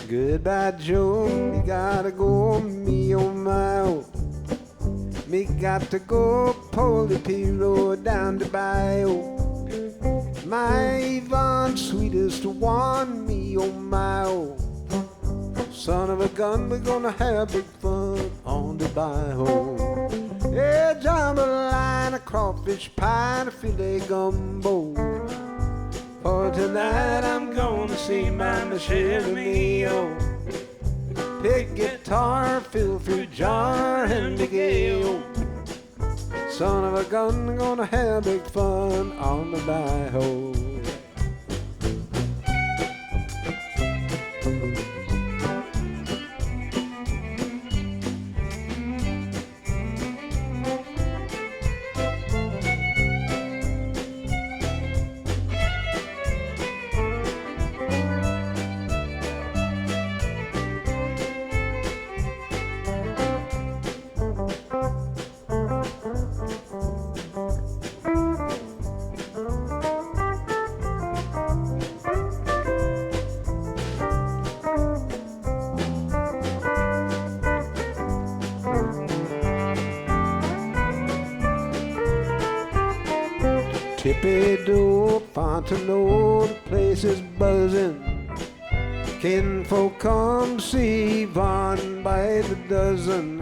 Goodbye, Joe, me gotta go, me oh my oh. Me got to go pull the P-road down the bayou. My Yvonne, sweetest one, me oh my oh. Son of a gun, we're gonna have big fun on the bayou. Yeah, jambalaya, crawfish pie, and a filet gumbo. For tonight I'm gonna see my Michelle Mio. Pick guitar, fill fruit jar, and the gale. Son of a gun, gonna have big fun on the bayou. Tippy-do, Fontano, the place is buzzing. Kinfolk come see Yvonne by the dozen.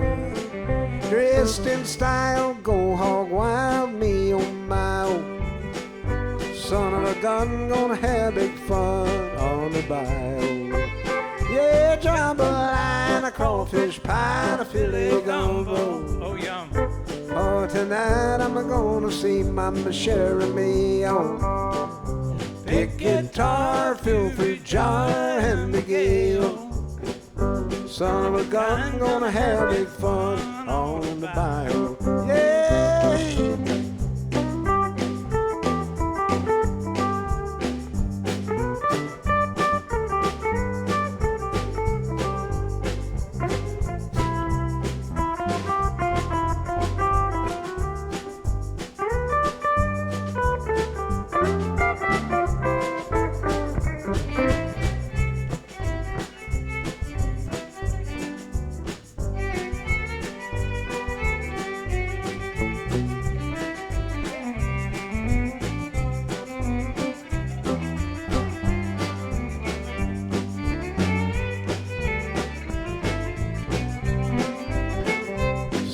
Dressed in style, go hog wild, me oh my oh. Son of a gun, gonna have big fun on the bayou. Yeah, jambalaya, a crawfish pie, and a filet gumbo. Oh, yum. Oh, tonight I'm gonna see Mama Sherry Mio. Pick guitar, fill fruit jar, and the gale. Son of a gun, gonna have big fun on the bayou. Yeah.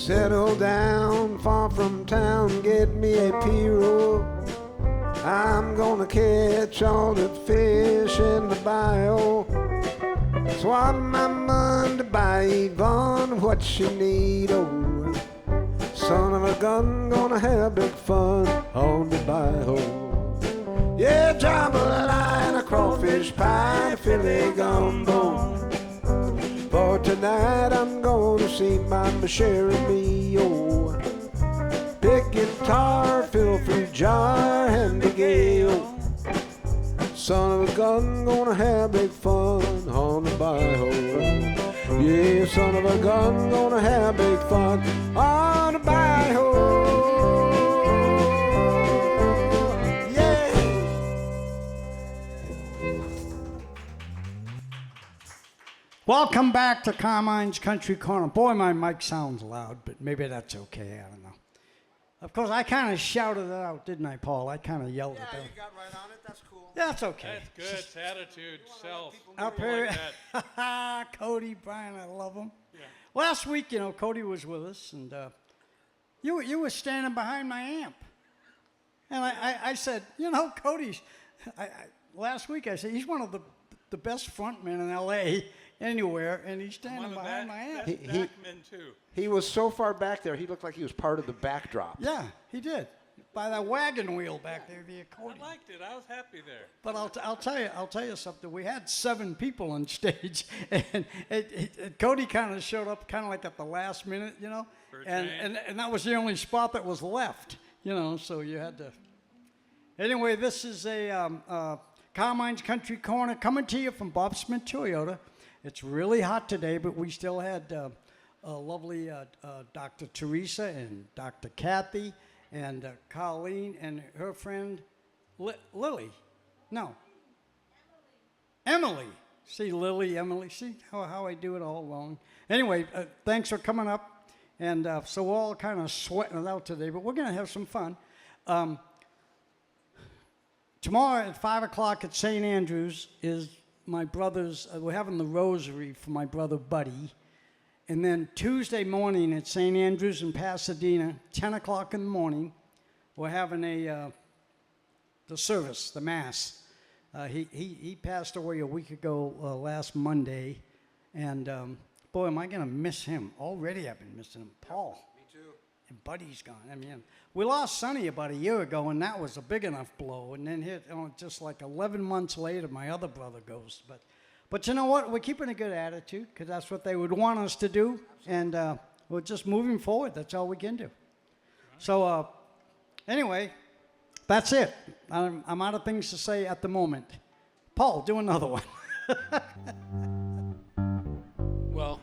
Settle down far from town, get me a pirogue. I'm gonna catch all the fish in the bayou. Swap my money to buy Yvonne what she need, oh. Son of a gun, gonna have big fun on the bayou. Yeah, jambalaya, a crawfish pie, filet gumbo. For tonight I'm gonna see Mama Sherry Mio. Pick guitar, fill fruit jar, and the gale. Son of a gun, gonna have big fun on the bayou. Yeah, son of a gun, gonna have big fun on the bayou. Welcome back to Carmine's Country Corner. Boy, my mic sounds loud, but maybe that's okay. I don't know. Of course, I kind of shouted it out, didn't I, Paul? I kind of yelled it out. Yeah, you got right on it. That's cool. Yeah, that's okay. That's good. It's attitude, self. Up People here, like that. Cody, Brian, I love him. Yeah. Last week, you know, Cody was with us, and you were standing behind my amp. And I said, you know, Cody's, last week I said, he's one of the best frontmen in L.A., anywhere, and he's standing behind my amp. He was so far back there, he looked like he was part of the backdrop. Yeah, he did. By that wagon wheel back there, the accordion. I liked it. I was happy there. But I'll tell you something. We had 7 people on stage, and Cody kind of showed up kind of like at the last minute, you know, and that was the only spot that was left, you know. So you had to. Anyway, this is a Carmine's Country Corner coming to you from Bob Smith Toyota. It's really hot today, but we still had lovely Dr. Teresa and Dr. Kathy and Colleen and her friend Lily. No. Emily. See Lily, Emily, see how I do it all wrong. Anyway, thanks for coming up. And so we're all kind of sweating it out today, but we're going to have some fun. Tomorrow at 5 o'clock at St. Andrews is my brother's, we're having the rosary for my brother Buddy. And then Tuesday morning at St. Andrews in Pasadena, 10 o'clock in the morning, we're having the service, the Mass. He passed away a week ago last Monday, and boy, am I going to miss him. Already I've been missing him. Paul. Me too. And Buddy's gone. I mean, we lost Sonny about a year ago, and that was a big enough blow. And then just like 11 months later, my other brother goes. But you know what? We're keeping a good attitude because that's what they would want us to do. And we're just moving forward. That's all we can do. So anyway, that's it. I'm out of things to say at the moment. Paul, do another one. Well,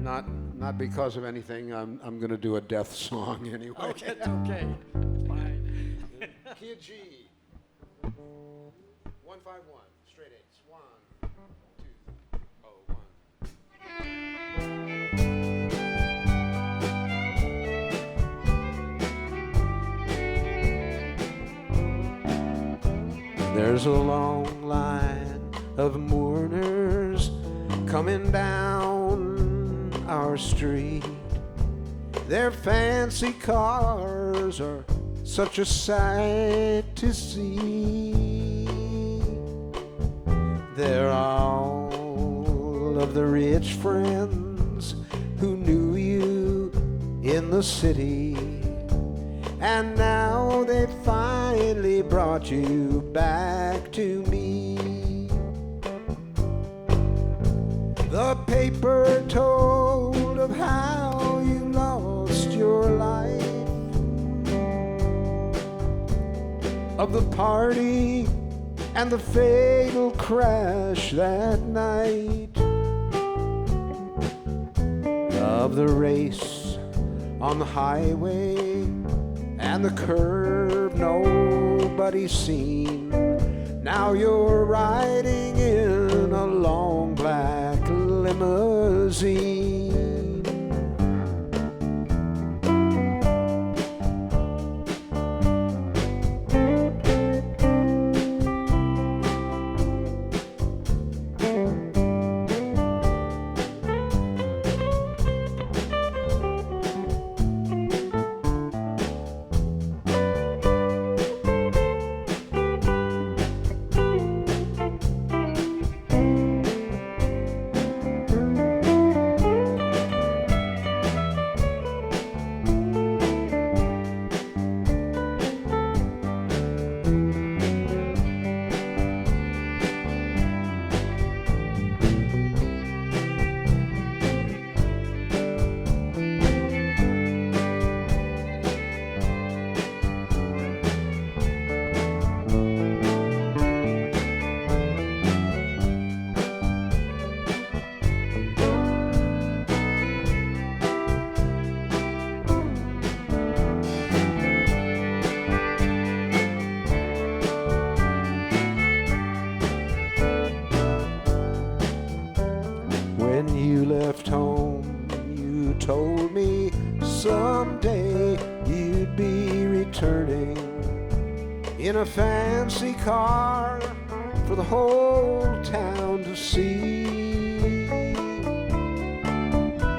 Not because of anything. I'm going to do a death song anyway. Okay, it's okay. Fine. Key of G. 151. Straight eights. 1, 2, 1. There's a long line of mourners coming down our street. Their fancy cars are such a sight to see. They're all of the rich friends who knew you in the city, and now they finally brought you back to me. The paper told of how you lost your life, of the party and the fatal crash that night, of the race on the highway and the curve nobody's seen. Now you're riding in a long black limousine. When you left home, you told me someday you'd be returning in a fancy car for the whole town to see.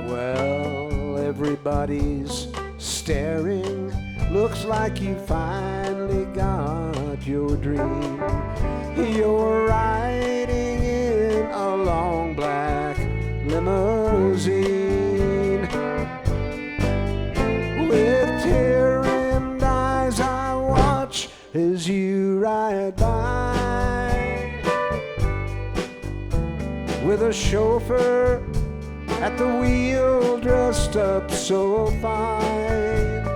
Well, everybody's staring. Looks like you finally got your dream. You're riding in a long black limousine. With tear-rimmed eyes I watch as you ride by, with a chauffeur at the wheel dressed up so fine.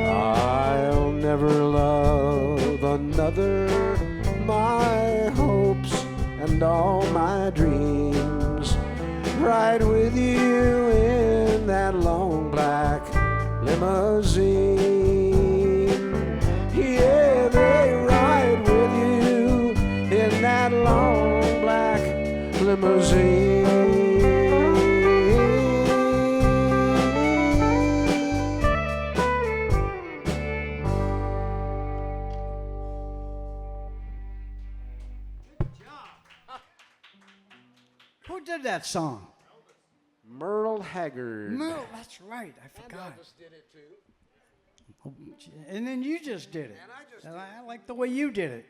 I'll never love another. My hopes and all my dreams ride with you in that long black limousine. Yeah, they ride with you long black limousine. Who did that song? Merle Haggard. Merle, that's right. I forgot. Elvis did it too. Oh, and then you just did it. And I just And did I like the way you did it.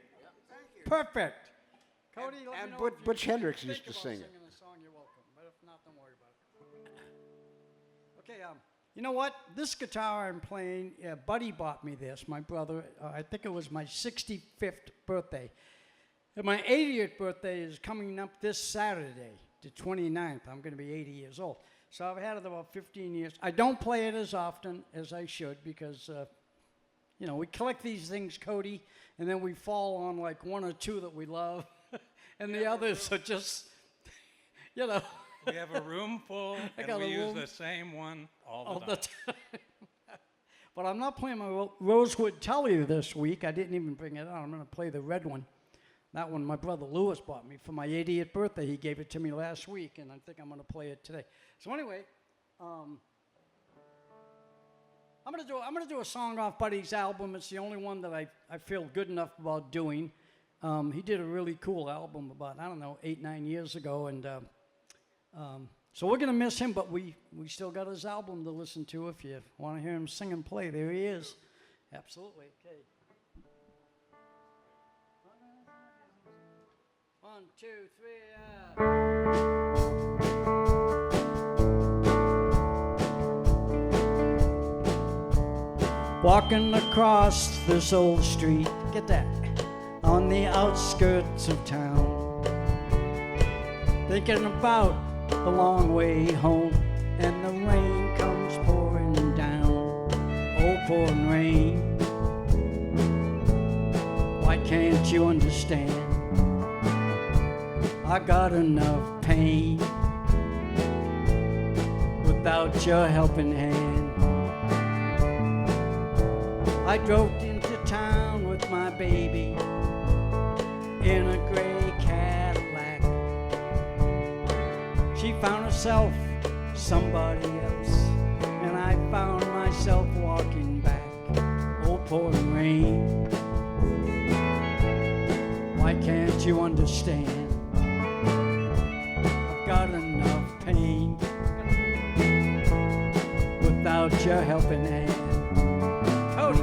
Thank you. Perfect. Cody, let And me know if you Butch Hendricks think used to about sing it. singing the song, you're welcome. But if not, don't worry about it. Okay, you know what? This guitar I'm playing, Buddy bought me this, my brother. I think it was my 65th birthday. And my 80th birthday is coming up this Saturday, the 29th. I'm going to be 80 years old. So I've had it about 15 years. I don't play it as often as I should because, you know, we collect these things, Cody, and then we fall on like one or two that we love, and the others are just, you know. We have a room full, and got we a use room the same one all all the the time. time. But I'm not playing my Rosewood Tully this week. I didn't even bring it out. I'm going to play the red one. That one my brother Lewis bought me for my 80th birthday. He gave it to me last week, and I think I'm going to play it today. So anyway, I'm going to do a song off Buddy's album. It's the only one that I feel good enough about doing. He did a really cool album about, I don't know, 8-9 years ago, and so we're going to miss him, but we still got his album to listen to if you want to hear him sing and play. There he is. Absolutely. Okay. 1, 2, 3. Walking across this old street, get that, on the outskirts of town, thinking about the long way home, and the rain comes pouring down. Oh, pouring rain, why can't you understand? I got enough pain without your helping hand. I drove into town with my baby in a gray Cadillac. She found herself somebody else, and I found myself walking back. Oh, pouring rain, why can't you understand? I've got enough pain without your helping hand. Cody.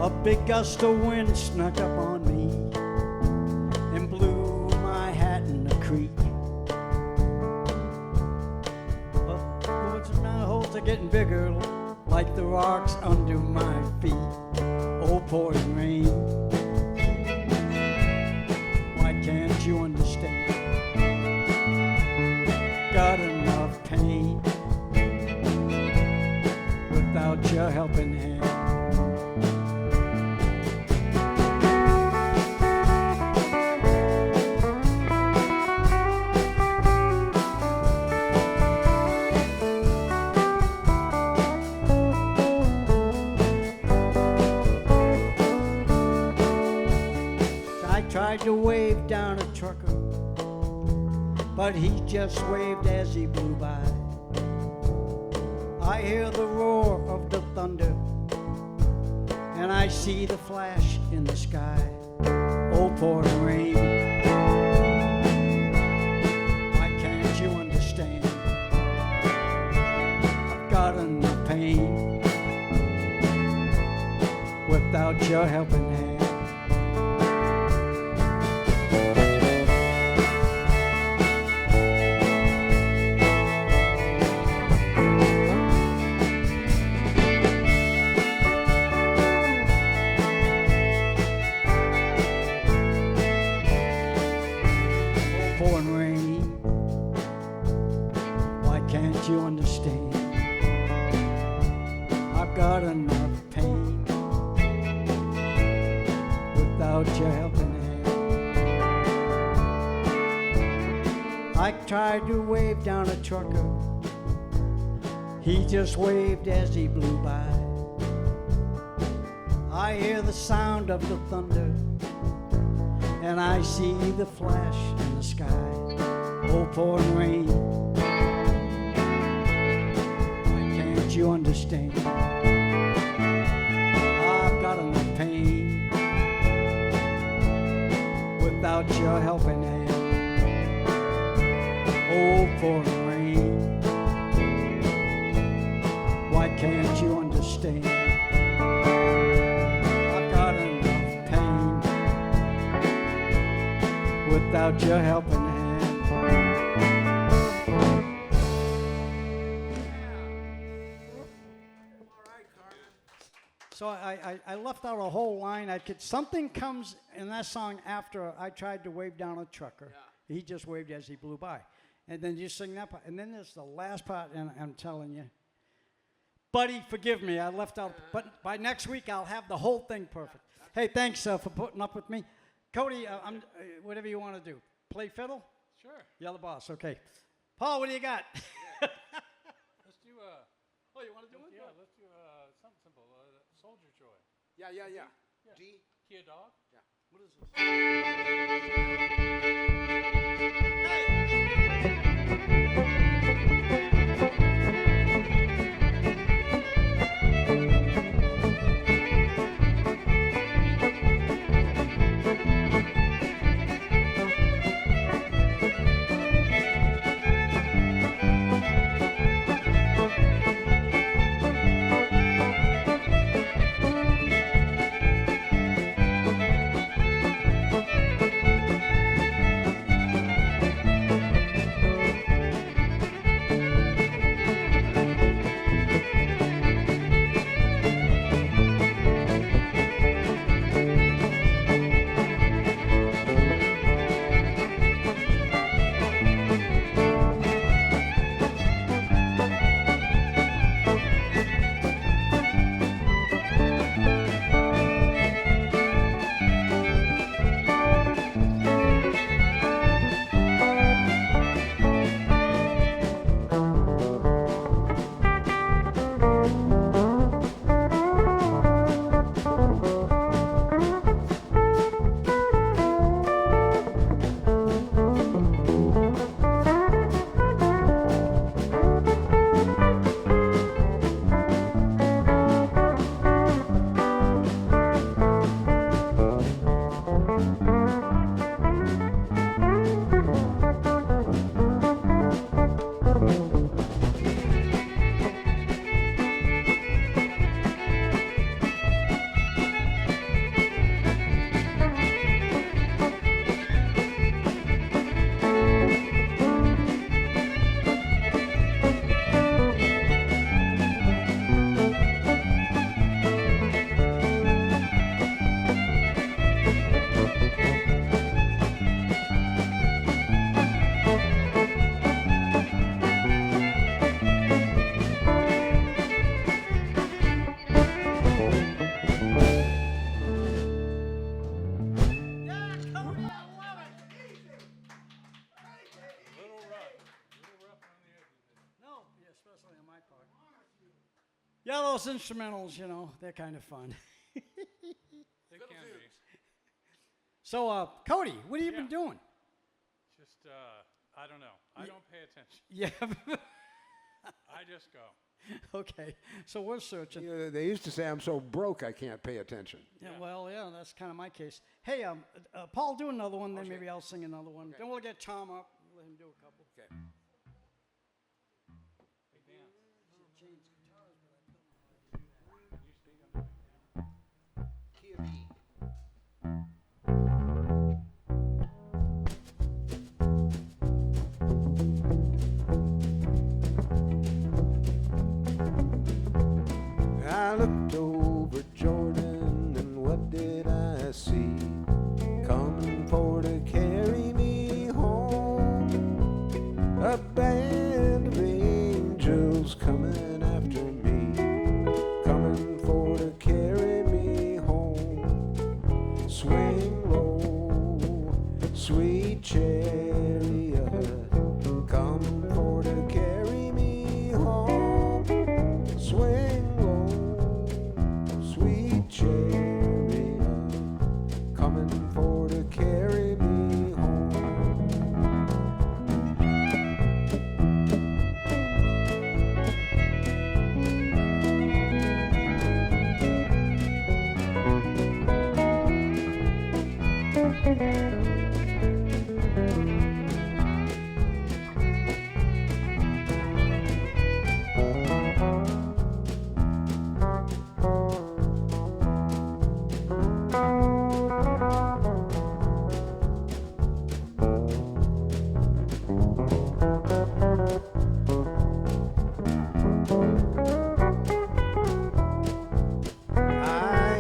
A big gust of wind snuck up on me and blew my hat in the creek. The woods and the holes are getting bigger, like the rocks under my feet. Oh, pouring rain, why can't you understand? Got enough pain without your helping hand. Tried to wave down a trucker, but he just waved as he blew by. I hear the roar of the thunder, and I see the flash in the sky. Oh, pouring rain, why can't you understand? I've got enough pain without your helping hand. Pouring rain, why can't you understand? I've got enough pain without your helping hand. I tried to wave down a trucker. He just waved as he blew by. I hear the sound of the thunder, and I see the flash in the sky. Oh, pouring rain. Why can't you understand? I've got enough pain without your helping hand. Oh, pouring rain. Why can't you understand? I've got enough pain without your helping hand. So I left out a whole line. Something comes in that song after I tried to wave down a trucker. Yeah. He just waved as he blew by. And then you sing that part. And then there's the last part, and I'm telling you, buddy, forgive me. I left out, but by next week I'll have the whole thing perfect. Hey, thanks for putting up with me. Cody, whatever you want to do. Play fiddle? Sure. You're the boss. Okay. Paul, what do you got? Let's do Oh, you want to do it? yeah, let's do something simple. Soldier Joy. Yeah. Yeah. D. Key a dog? Yeah. What is this? Hey! Yeah, those instrumentals, you know, they're kind of fun. They can be. So, Cody, what have you been doing? Just, I don't know. I don't pay attention. Yeah. I just go. Okay. So we're searching. You know, they used to say, I'm so broke I can't pay attention. Yeah, well, yeah, that's kind of my case. Hey, Paul, do another one, then maybe I'll sing another one. Then we'll get Tom up, let him do a couple. Okay. Big dance. Key of E. I looked over Jordan, and what did I see? Coming for to carry me home. A band of angels coming after me, coming for to carry me home. Swing low, sweet chariot, I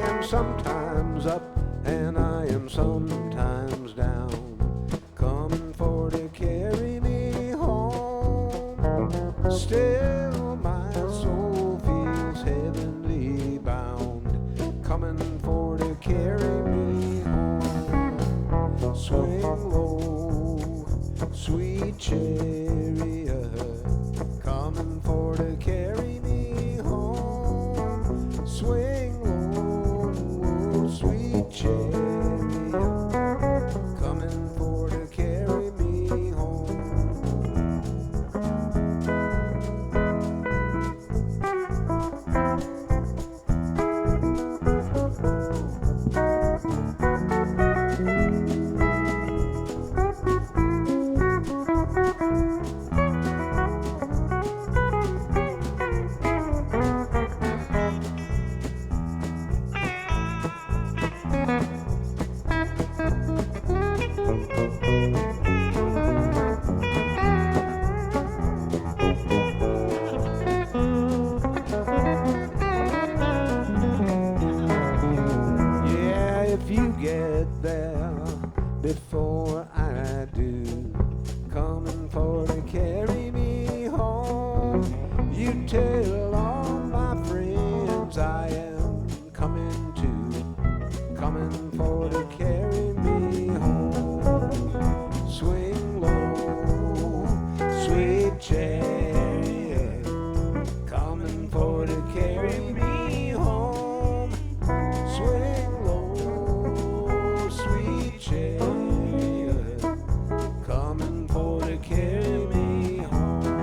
am sometimes up and I am sometimes down, coming for to carry me home. Still my soul feels heavenly bound, coming for to carry me home. Swing low, sweet chariot, coming for to carry me home. Swing low, sweet chariot, coming for to carry me home. Yeah, if you get there before I do, coming for to carry me home. You tell all my friends I am coming to, coming for to carry me home. Swing low, sweet chariot, coming for to carry me home. Swing low, sweet chariot, coming for to carry me home.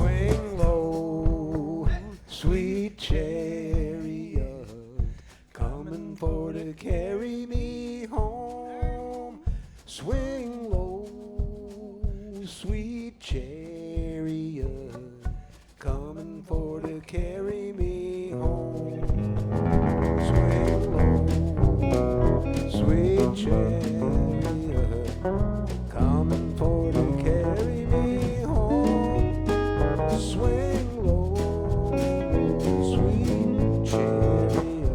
Swing low, sweet chariot, coming for to carry me home. Swing low, sweet chariot, coming for to carry me home. Swing low, sweet chariot, coming for to carry me home. Swing low, sweet chariot,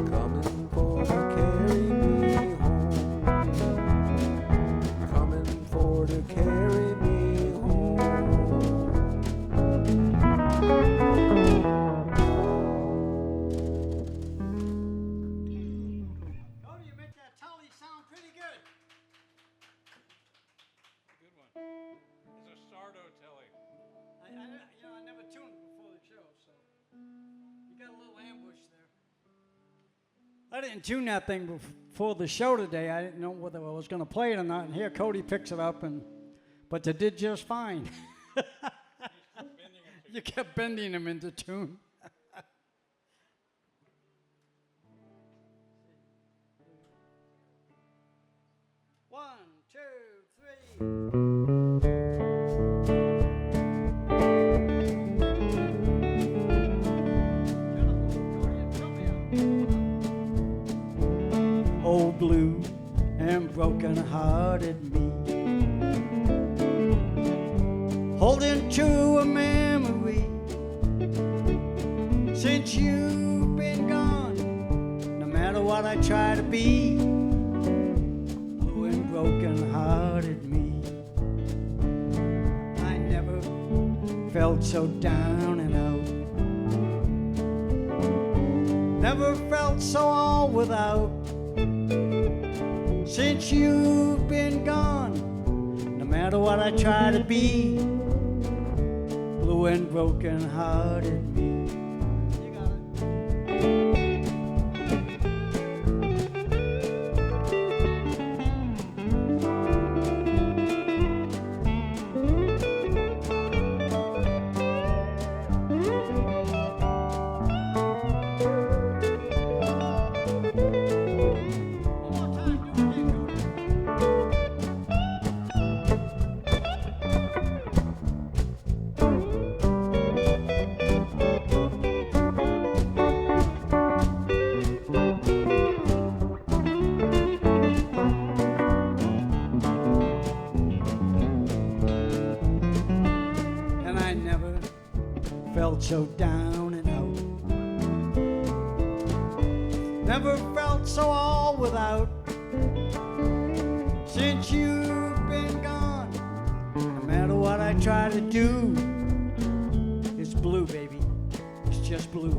coming for to carry me home. Coming for to carry me home. Oh, you make that tally sound I didn't tune that thing before the show today. I didn't know whether I was going to play it or not. And here Cody picks it up, but they did just fine. You kept bending them into tune. One, two, three. Old blue and broken-hearted me, holding to a memory. Since you've been gone, no matter what I try to be, blue and broken-hearted me. I never felt so down and out, never felt so all without. Since you've been gone, no matter what I try to be, blue and broken-hearted me. You got it. And I never felt so down and out, never felt so all without. Since you've been gone, no matter what I try to do, it's blue, baby. It's just blue.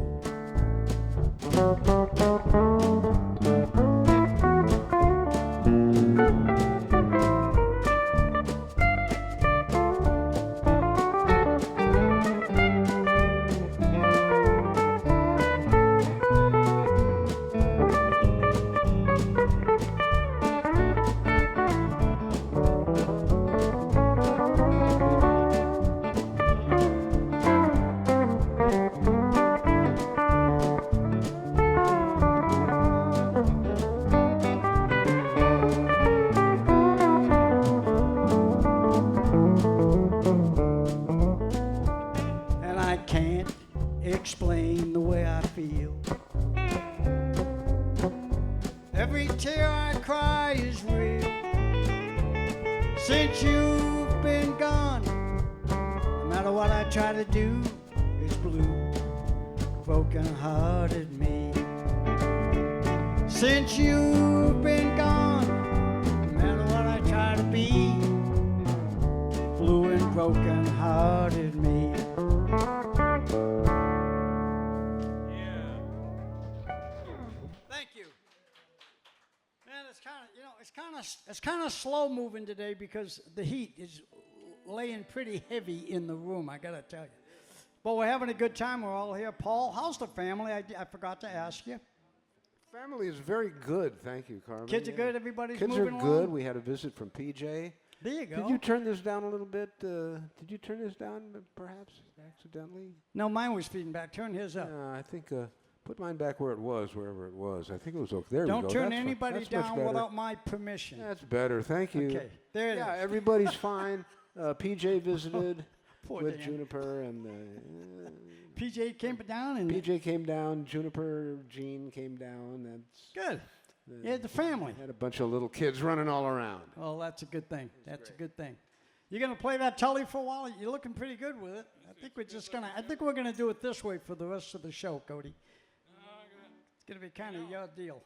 And I can't explain the way I feel. Every tear I cry is real. Since you've been gone, no matter what I try to do, it's blue, broken-hearted me. Since you've been gone, no matter what I try to be, blue and broken-hearted me. Yeah. Thank you. Man, it's kind of slow moving today because the heat is laying pretty heavy in the room, I gotta tell you. But we're having a good time. We're all here. Paul, how's the family? I forgot to ask you. Family is very good, thank you, Carmen. Kids are good. Everybody's Kids moving are along? good. We had a visit from PJ. There you go. Did you turn this down a little bit? Did you turn this down, perhaps, accidentally? No, mine was feeding back. Turn his up. I think put mine back where it was, wherever it was. I think it was okay. There we Don't go. turn That's anybody that's much down better. without my permission. That's better. Thank you. Okay, there it is. Yeah, everybody's fine. PJ visited Poor with Dan. Juniper, and PJ came down and PJ came down. Juniper, Jean came down. That's good. Yeah, the family. had a bunch of little kids running all around. Oh, that's a good thing. That's a good thing. You gonna play that Tully for a while? You're looking pretty good with it. I think we're gonna do it this way for the rest of the show, Cody. It's gonna be kind of your deal.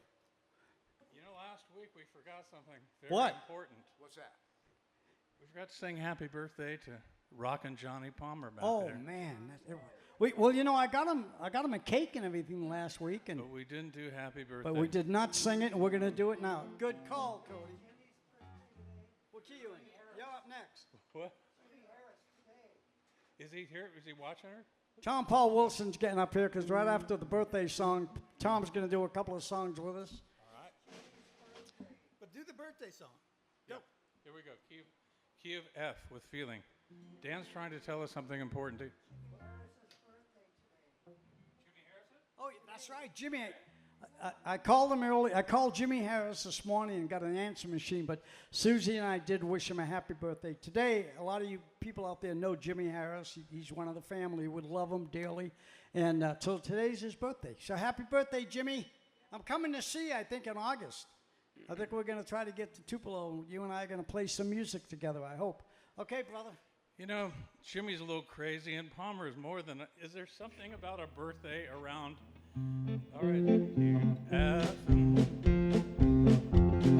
You know, last week we forgot something very What? important. What's that? We forgot to sing happy birthday to Rockin' Johnny Palmer back Oh there. man, well, you know, I got him a cake and everything last week, and But we didn't do happy birthday. but we did not sing it, and we're gonna do it now. Good call, Cody. We'll key you in. You're up next. What? Is he here? Is he watching her? Tom Paul Wilson's getting up here because right after the birthday song, Tom's going to do a couple of songs with us. All right. But do the birthday song. Yep. Here we go. Key of F with feeling. Dan's trying to tell us something important too. Oh, that's right, Jimmy. I called him early. I called Jimmy Harris this morning and got an answer machine, but Susie and I did wish him a happy birthday. Today, a lot of you people out there know Jimmy Harris. He's one of the family. You would love him dearly. And so today's his birthday. So happy birthday, Jimmy. I'm coming to see you, I think, in August. I think we're going to try to get to Tupelo. You and I are going to play some music together, I hope. Okay, brother? You know, Jimmy's a little crazy, and Palmer is more than. Is there something about a birthday around? All right. F.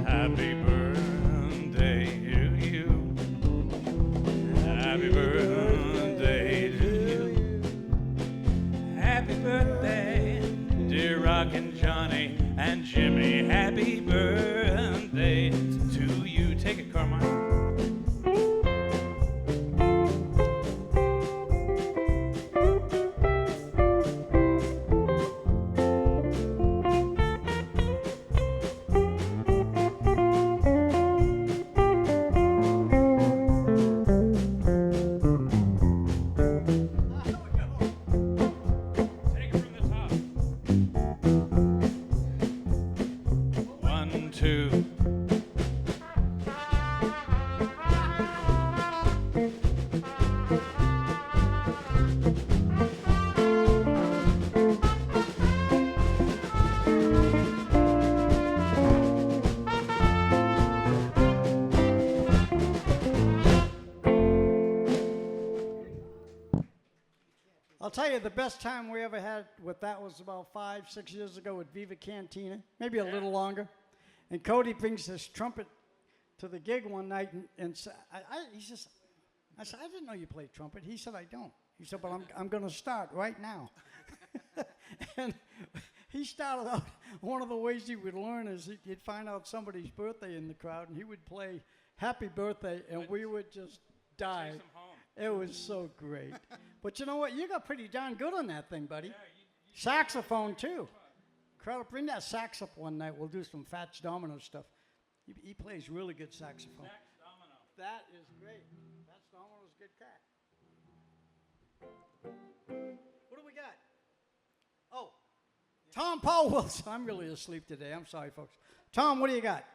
Happy birthday to you. Happy birthday to you. Happy birthday, dear Rockin' Johnny and Jimmy. Happy birthday to you. Take it, Carmine. Take it from the top. 1, 2. I'll tell you, the best time we ever had with that was about 5, 6 years ago with Viva Cantina, maybe a little longer. And Cody brings this trumpet to the gig one night, and he says, I said, I didn't know you played trumpet. He said, I don't. He said, but I'm going to start right now. And he started out, one of the ways he would learn is he'd find out somebody's birthday in the crowd, and he would play Happy Birthday, and we would just die. Chase 'em home. It was so great. But you know what? You got pretty darn good on that thing, buddy. Saxophone, too. Crowd, bring that sax up one night. We'll do some Fats Domino stuff. He plays really good saxophone. Sax domino. That is great. Fats Domino's a good cat. What do we got? Oh, Tom Paul Wilson. I'm really asleep today. I'm sorry, folks. Tom, what do you got?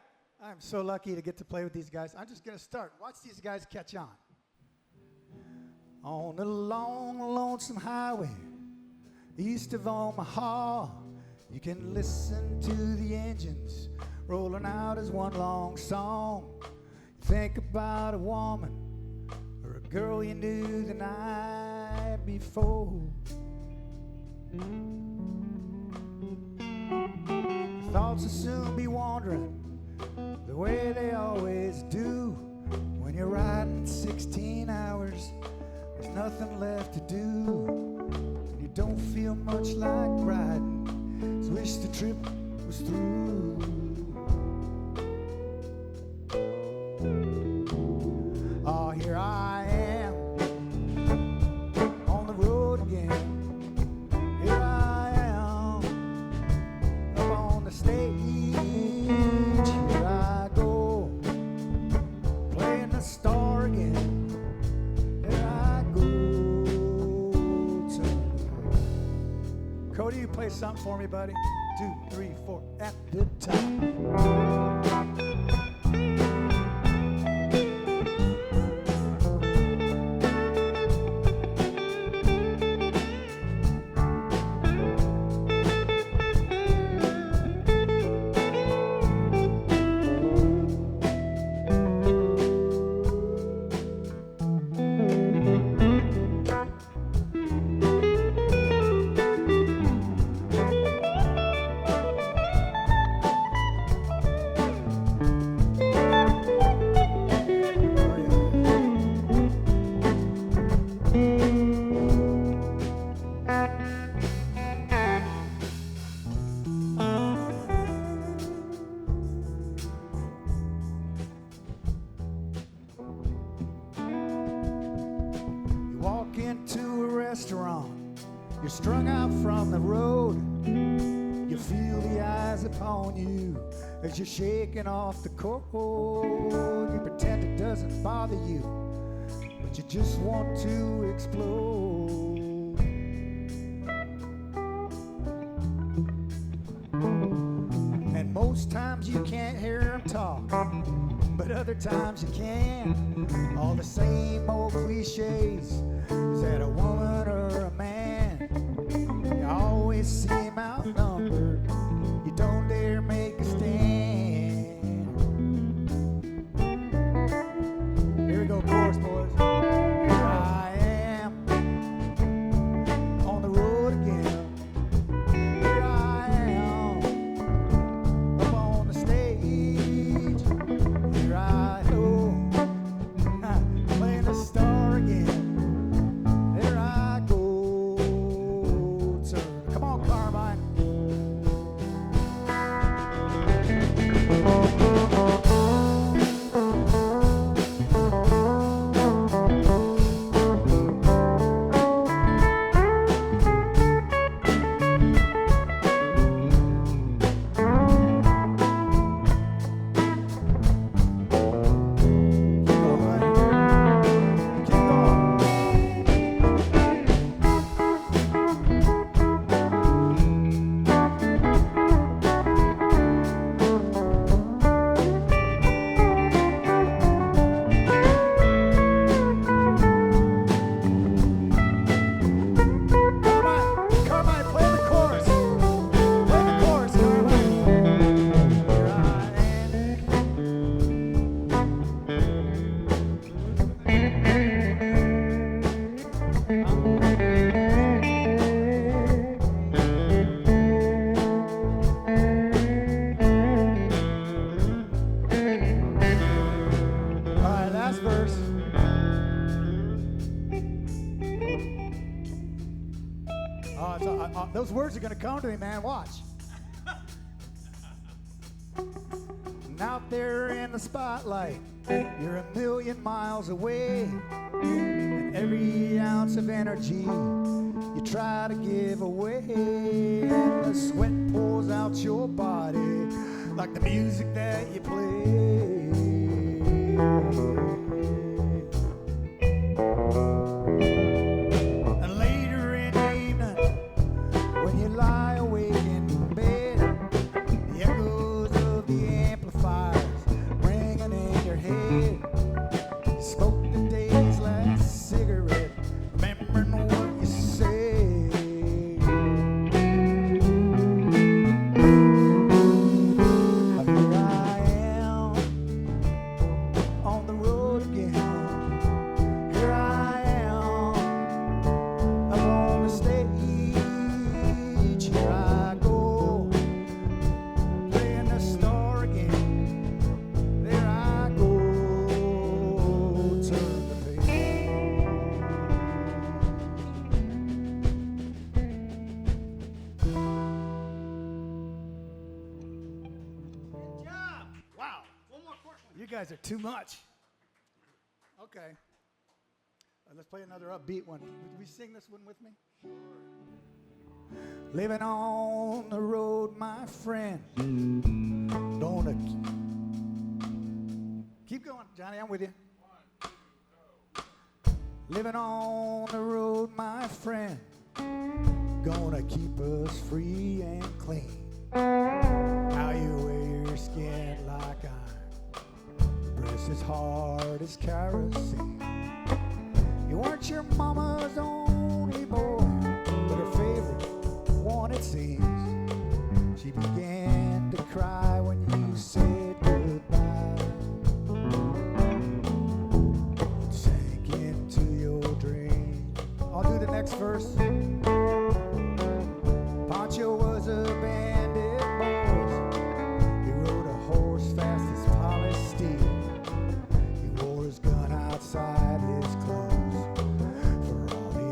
I'm so lucky to get to play with these guys. I'm just going to start. Watch these guys catch on. On the long, lonesome highway east of Omaha, you can listen to the engines rolling out as one long song. Think about a woman or a girl you knew the night before. Thoughts will soon be wandering the way they always do when you're riding 16 hours. There's nothing left to do, and you don't feel much like riding. Just wish the trip was through. Oh, here I am on the road again. Here I am up on the stage. Here I go playing the star again. Cody, you play something for me, buddy? 2, 3, 4, at the top. strung out from the road. You feel the eyes upon you as you're shaking off the cold. You pretend it doesn't bother you, but you just want to explode. And most times you can't hear them talk, but other times you can. All the same old cliches. Is that a woman or a man? You always seem outnumbered. You don't dare make a stand. Here we go, chorus, boys. Here I am on the road again. Here I am up on the stage. Here I go, playing the star again. There I go, turn. Come on, Carmine. Keep going. Keep going. Carmine, play the chorus. Play the chorus, Carmine. Here I am. All right, last verse. Those words are going to come to me, man. Watch. And out there in the spotlight, you're a million miles away. And every ounce of energy you try to give away. And the sweat pours out your body like the music that you play. And later in the evening, when you lie awake in bed, the echoes of the amplifiers ringing in your head. You smoke the day's last cigarette, remembering what you said. Here I am on the road again. Here I am up on the stage. Here I go, playing the star again. There I go, turn the page. Good job! Wow. One more chorus. You guys are too much. Okay. Let's play another upbeat one. Would we sing this one with me? Living on the road, my friend. Don't keep going, Johnny. I'm with you. Living on the road, my friend. Gonna keep us free and clean. How you wear your skin like iron, breast as hard as kerosene. You weren't your mama's only boy, but her favorite one it seems. She began to cry when you said goodbye. It sank into your dream. I'll do the next verse. Pancho was a bandit, boys. He rode a horse fast as polished steel. He wore his gun outside his clothes for all the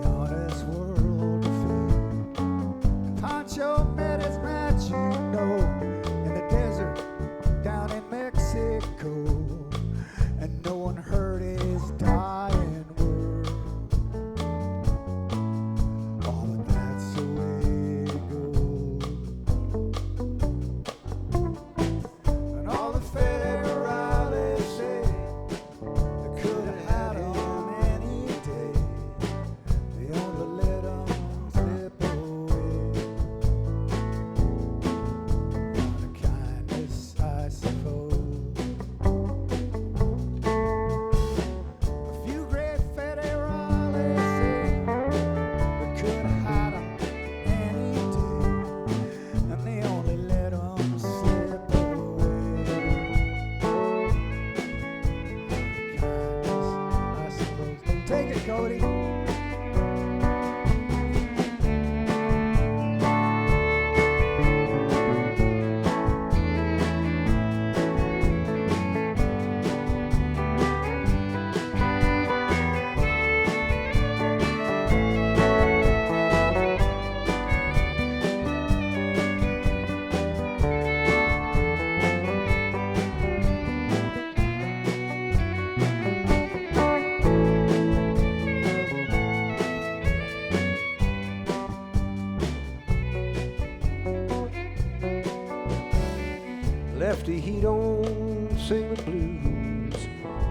Lefty, he don't sing the blues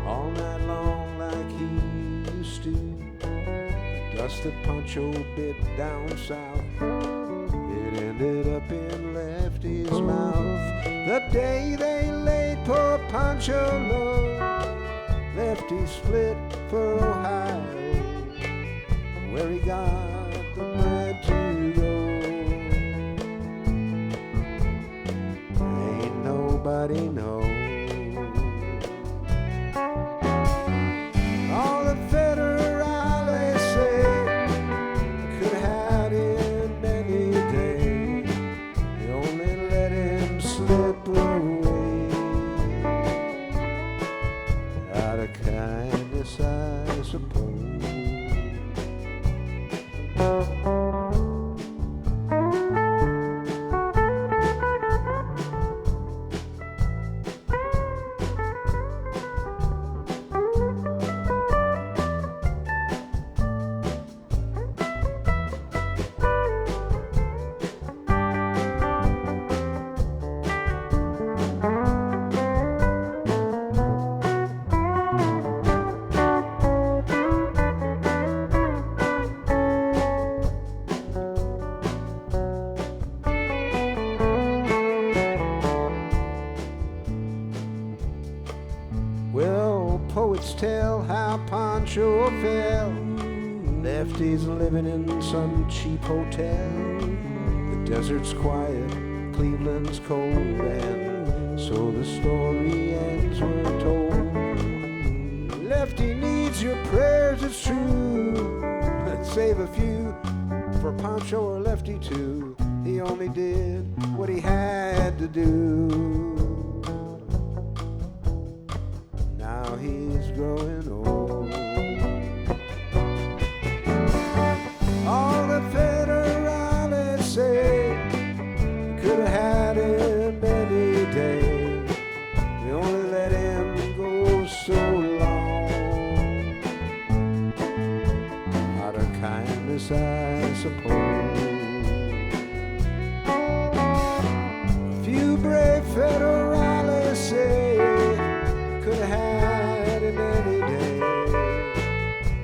all night long like he used to. The dust that Pancho bit down south, it ended up in Lefty's mouth. The day they laid poor Pancho low, Lefty split for Ohio, where he got the bread to go. Ain't nobody know. All the federales say could have had him any day. They only let him slip away out of kindness, I suppose. Well, poets tell how Pancho fell. Lefty's living in some cheap hotel. The desert's quiet, Cleveland's cold, and so the story ends, we're told. Lefty needs your prayers, it's true. Let's save a few for Pancho or Lefty too. He only did what he had to do. Now he's growing old. All the federales say could have had him any day. They only let him go so long out of kindness, I suppose. A few brave federales say could have had him any day.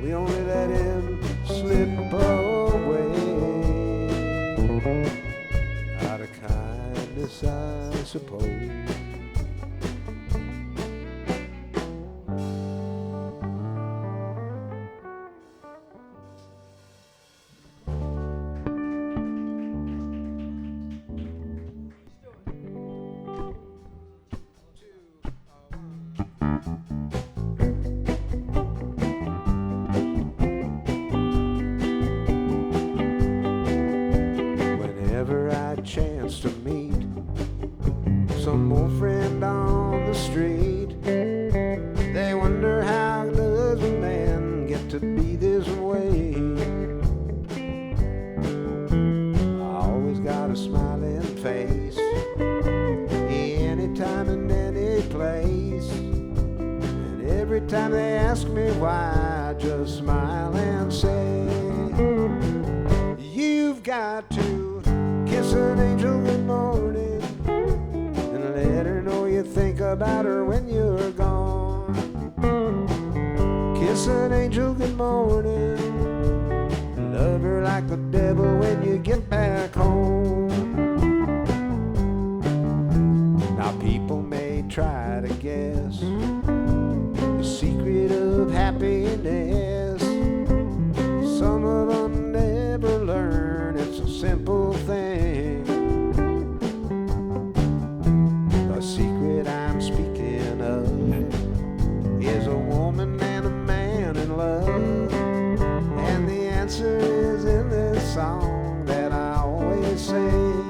We only let him slip away out of kindness, I suppose. Whenever I chance to meet some old friend on the street, they wonder how does a man get to be this way. I always got a smiling face, anytime and any place, and every time they ask me why, I just smile and say, you've got to kiss an angel good morning and let her know you think about her when you're gone. Kiss an angel good morning, love her like the devil when you get back home. Now people may try to guess the secret of happiness. Some of them never learn, it's a simple thing. The secret I'm speaking of is a woman and a man in love, and the answer is in this song that I always sing.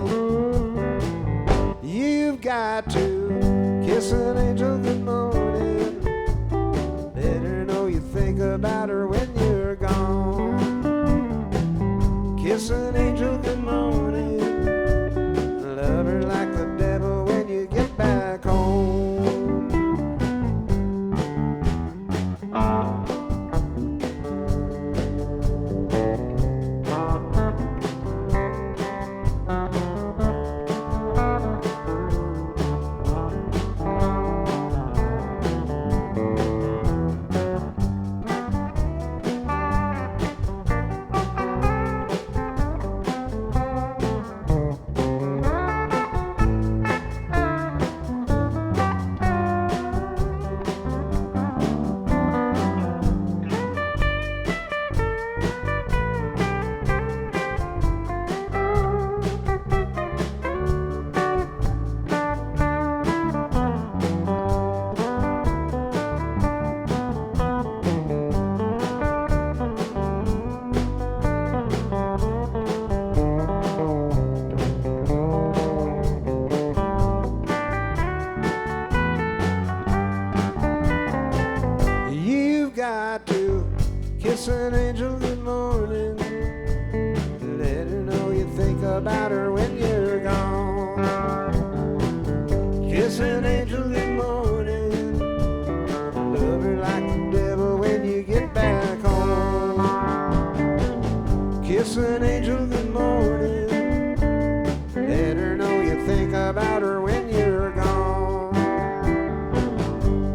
You've got to kiss an angel good morning, let her know you think about her when you're gone. Kiss an angel good morning, love her like the devil when you get back home. her when you're gone. Kiss an angel good morning, love her like the devil when you get back home. Kiss an angel good morning, let her know you think about her when you're gone.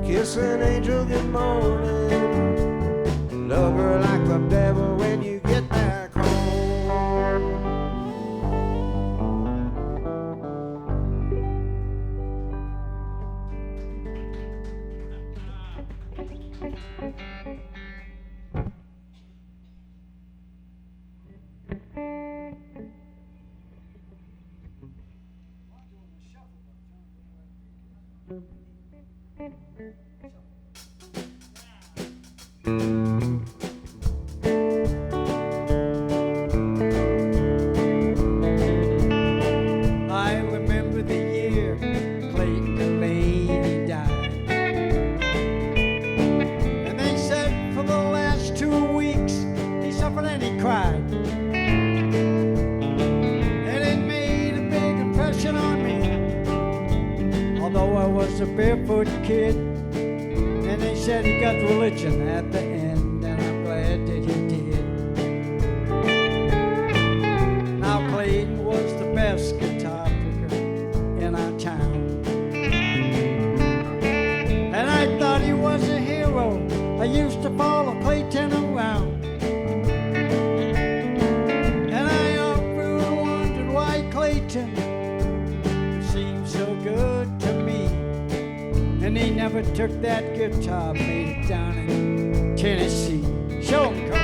Kiss an angel good morning, love her like the devil when you get back home. I remember the year Clayton Delaney died. And they said for the last 2 weeks he suffered and he cried. And it made a big impression on me, although I was a barefoot kid. And they said he got religion at the end, and I'm glad that he did. Now Clayton was the best guitar picker in our town, and I thought he was a hero. I used to follow Clayton around, and I often wondered why Clayton seemed so good to me. And he never took that guitar, made it down in Tennessee. Show him, Cole.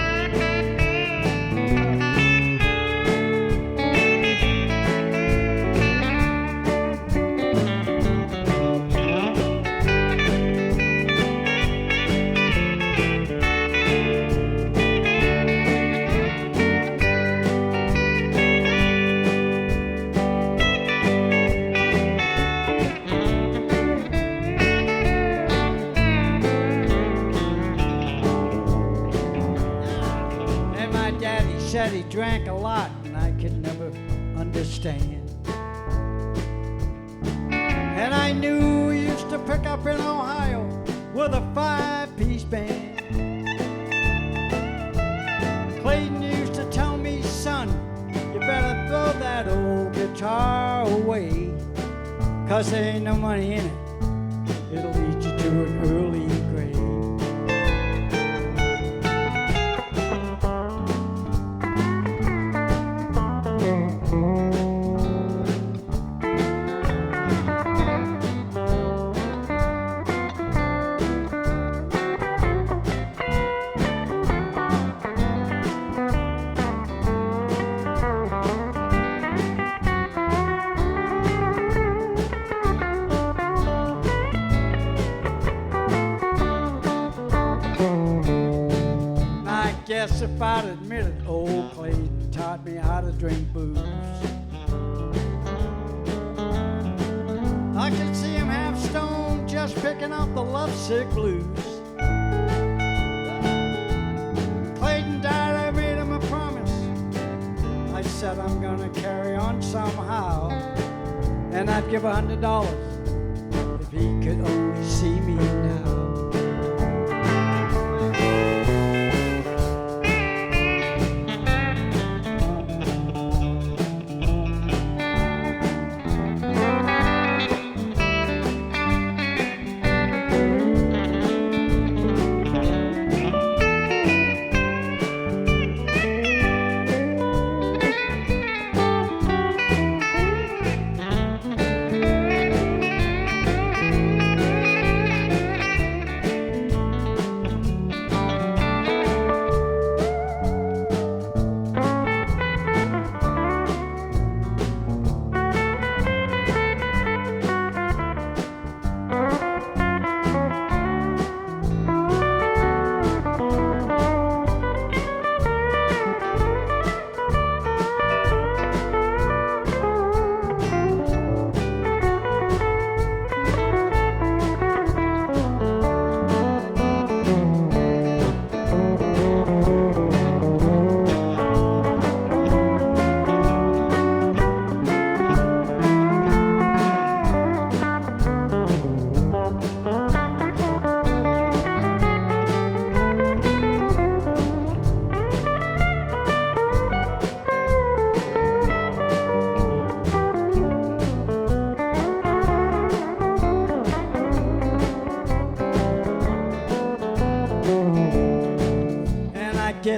And my daddy said he drank a lot, and I could never understand. And I knew he used to pick up in Ohio with a 5-piece band. Clayton used to tell me, son, you better throw that old guitar away, 'cause there ain't no money in it. It'll lead you to an early grave. I guess if I'd admit it, old Clayton taught me how to drink booze. I could see him half stoned, just picking up the lovesick blues. Clayton died, I made him a promise. I said I'm gonna carry on somehow, and I'd give $100 if he could only see me now.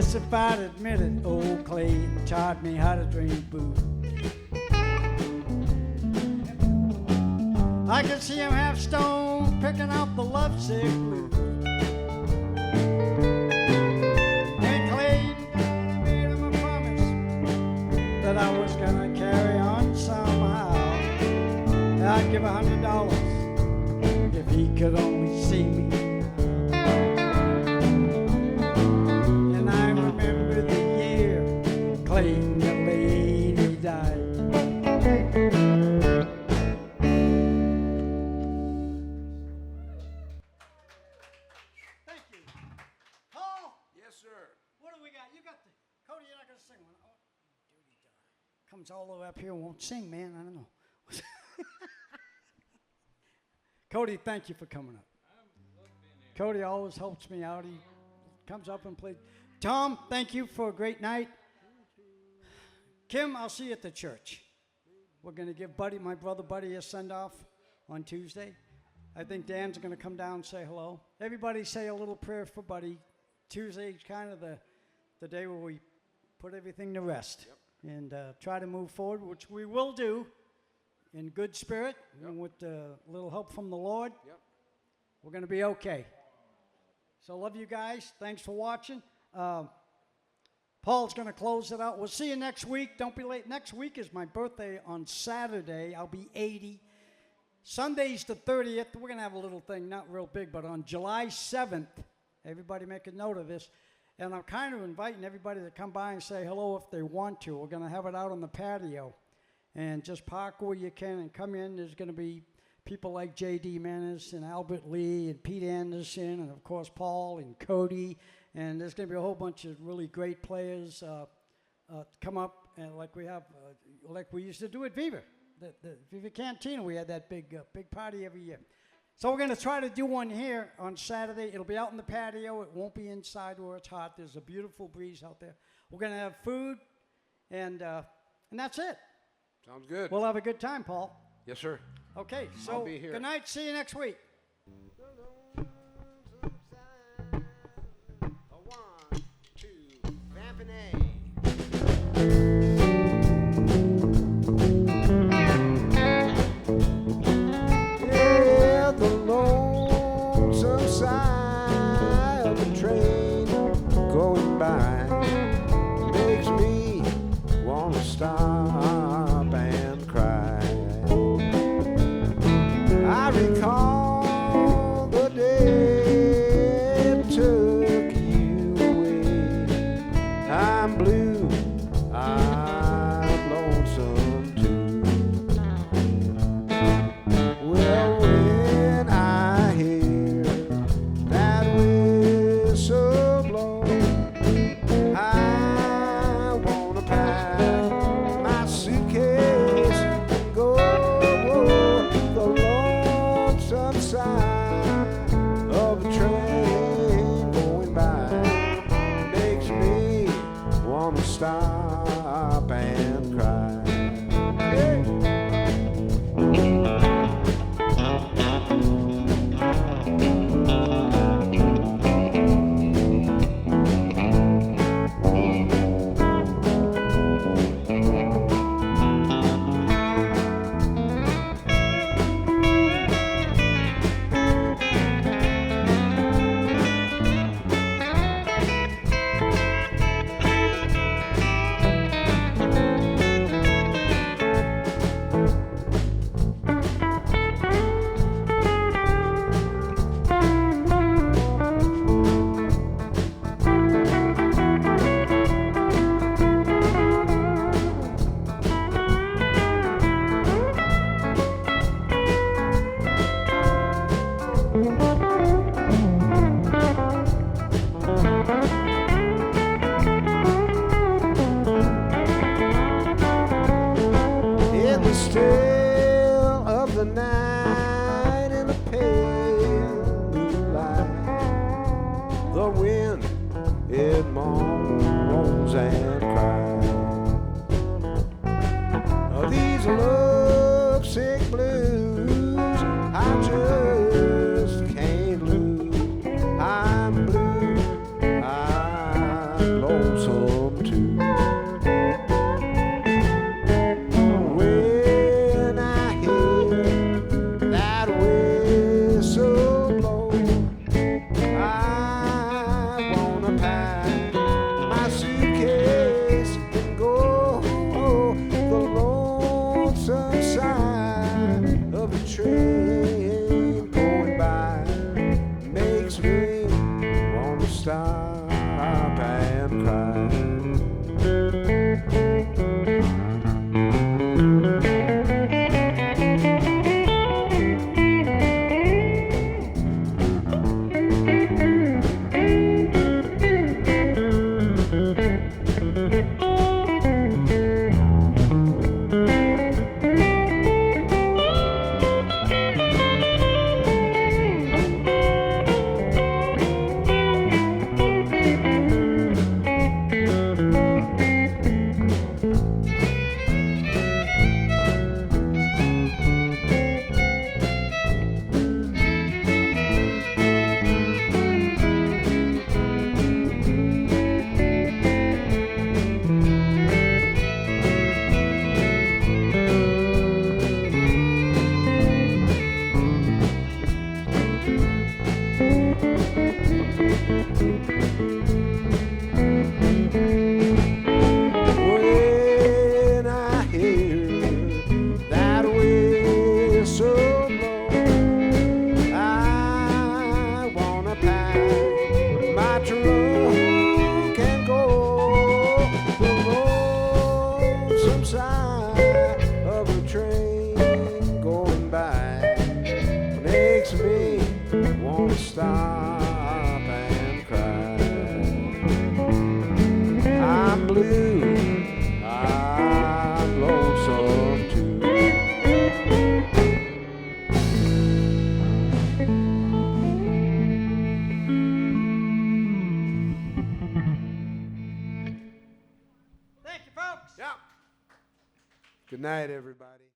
guess if I'd admit it, old Clayton taught me how to drink booze. I could see him half stoned, picking out the lovesick blues. And Clayton made him a promise that I was gonna carry on somehow. I'd give $100 if he could only see me. And I remember the year Clayton, the lady, died. Thank you. Paul? Yes, sir. What do we got? You got the Cody. You're not gonna sing one. Oh, dirty dog. Comes all the way up here and won't sing, man. I don't know. Cody, thank you for coming up. Cody always helps me out. He comes up and plays. Tom, thank you for a great night. Kim, I'll see you at the church. We're going to give Buddy, my brother Buddy, a send-off on Tuesday. I think Dan's going to come down and say hello. Everybody say a little prayer for Buddy. Tuesday is kind of the day where we put everything to rest and try to move forward, which we will do in good spirit and with a little help from the Lord. We're going to be okay. So love you guys. Thanks for watching. Paul's going to close it out. We'll see you next week. Don't be late. Next week is my birthday on Saturday. I'll be 80. Sunday's the 30th. We're going to have a little thing, not real big, but on July 7th, everybody make a note of this. And I'm kind of inviting everybody to come by and say hello if they want to. We're going to have it out on the patio. And just park where you can and come in. There's going to be people like J.D. Manis and Albert Lee and Pete Anderson and, of course, Paul and Cody. And there's going to be a whole bunch of really great players come up, and like we have, like we used to do at Viva. The Viva Cantina, we had that big party every year. So we're going to try to do one here on Saturday. It'll be out in the patio. It won't be inside where it's hot. There's a beautiful breeze out there. We're going to have food, and that's it. Sounds good. We'll have a good time, Paul. Yes, sir. Okay, so I'll be here. Good night. See you next week. One, two, vamping Yeah, the lonesome side of the train going by makes me want to stop and cry. I recall the day it took you away. I'm blue, I'm lonesome too. Well, when I hear that whistle blow, I wanna pack my suitcase and go. The lonesome side of the train going by makes me wanna stop and cry. Hey. In the still of the night, in the pale moonlight, the wind it moans and cries. These lovesick blues I just can't lose. I'm blue, I'm low. Good night, everybody.